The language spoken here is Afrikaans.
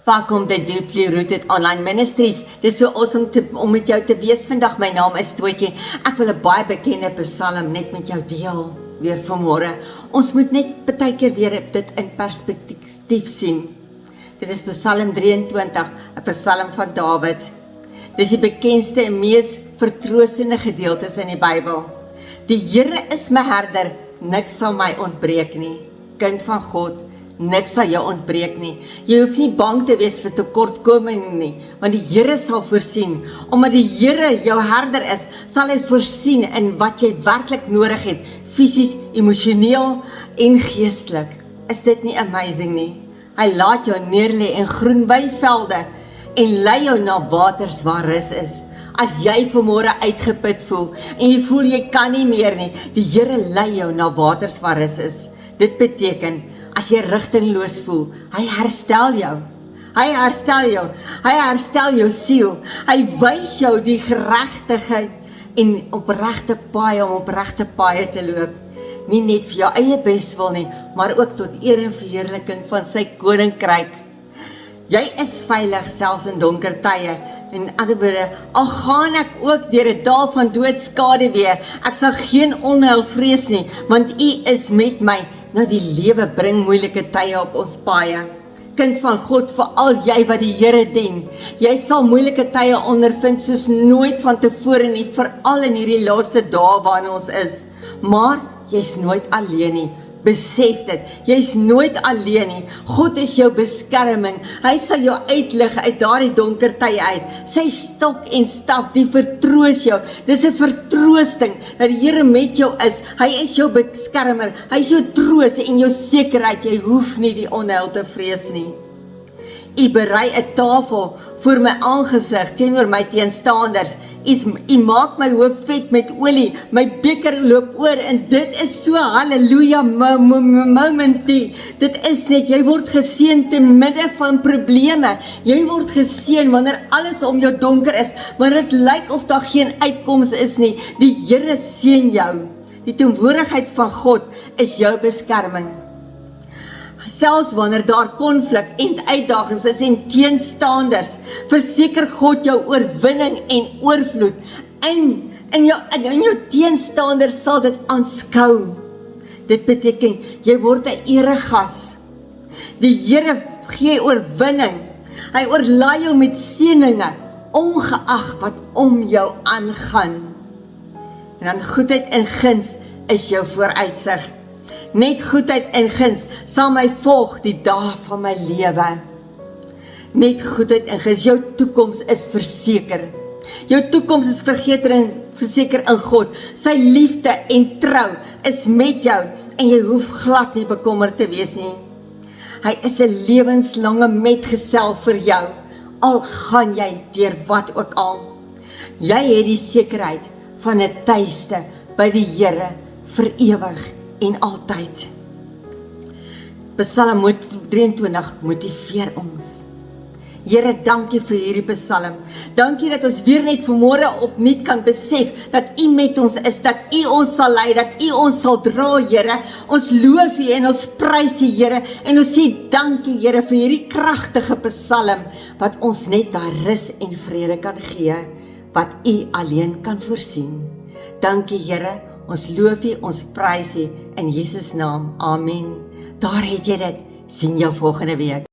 Welkom by Deeply Rooted Online Ministries. Dit is so awesome om met jou te wees vandag. My naam is Tootjie. Ek wil 'n baie bekende psalm net met jou deel weer vanmôre. Ons moet net baie keer weer dit in perspektief sien. Dit is Psalm 23, 'n psalm van Dawid. Dit is die bekendste en mees vertroostende gedeeltes in die Bybel. Die Here is my herder, niks sal my ontbreek nie. Kind van God, niks sal jou ontbreek nie. Jy hoef nie bang te wees vir tekortkoming nie, want die Here sal voorsien. Omdat die Here jou herder is, sal hy voorsien in wat jy werklik nodig het, fisies, emosioneel en geestelik. Is dit nie amazing nie? Hy laat jou neerlê in groen weivelde en lei jou na waters waar rus is. As jy vanmôre uitgeput voel en jy voel jy kan nie meer nie, die Here lei jou na waters waar rus is. Dit beteken, as jy rigtingloos voel, hy herstel jou. Hy herstel jou siel. Hy wys jou die geregtigheid en opregte paaie om opregte paaie te loop. Nie net vir jou eie beswil nie, maar ook tot eer en verheerliking van sy koninkryk. Jy is veilig selfs in donker tye. In ander woorde, al gaan ek ook deur 'n dal van doodskaduwee, ek sal geen onheil vrees nie, want U is met my. Nou die lewe bring moeilike tye op ons paaie. Kind van God, veral jy wat die Here dien, jy sal moeilike tye ondervind soos nooit van tevore nie, veral in hierdie laaste dae waarin ons is. Maar jy's nooit alleen nie. Besef dit, jy's nooit alleen nie. God is jou beskerming. Hy sal jou uitlig uit daardie donker tye uit. Sy stok en staf, die vertroos jou. Dis 'n vertroosting dat die Here met jou is. Hy is jou beskermer. Hy is jou troos en jou sekerheid. Jy hoef nie die onheil te vrees nie. U berei 'n tafel voor my aangesig teenoor my teenstanders. U maak my hoof vet met olie, my beker loop oor en dit is so halleluja momentie. Dit is net, jy word geseën te midde van probleme. Jy word geseën wanneer alles om jou donker is, maar dit lyk of daar geen uitkoms is nie. Die Here seën jou. Die teenwoordigheid van God is jou beskerming. Selfs wanneer daar konflik en uitdagings is en teenstanders, verseker God jou oorwinning en oorvloed. En jou teenstanders sal dit aanskou. Dit beteken, jy word 'n eregas. Die Here gee oorwinning. Hy oorlaai jou met seëninge, ongeag wat om jou aangaan. En dan goedheid en guns is jou vooruitsig. Net goedheid en guns sal my volg die dae van my lewe. Net goedheid en guns, jou toekoms is verseker. Jou toekoms is verseker in God. Sy liefde en trou is met jou en jy hoef glad nie bekommerd te wees nie. Hy is 'n lewenslange metgesel vir jou, al gaan jy deur wat ook al. Jy het die sekerheid van 'n tuiste by die Here vir ewig en altyd. Psalm 23 motiveer ons. Here, dankie vir hierdie psalm. Dankie dat ons weer net vanmôre opnuut kan besef dat U met ons is, dat U ons sal lei, dat U ons sal dra, Here. Ons loof U en ons prys U, Here, en ons sê dankie, Here, vir hierdie kragtige psalm wat ons net daar rus en vrede kan gee, wat U alleen kan voorsien. Dankie, Here. Ons loof U, ons prys U in Jesus naam. Amen. Daar het jy dit. Sien jou volgende week.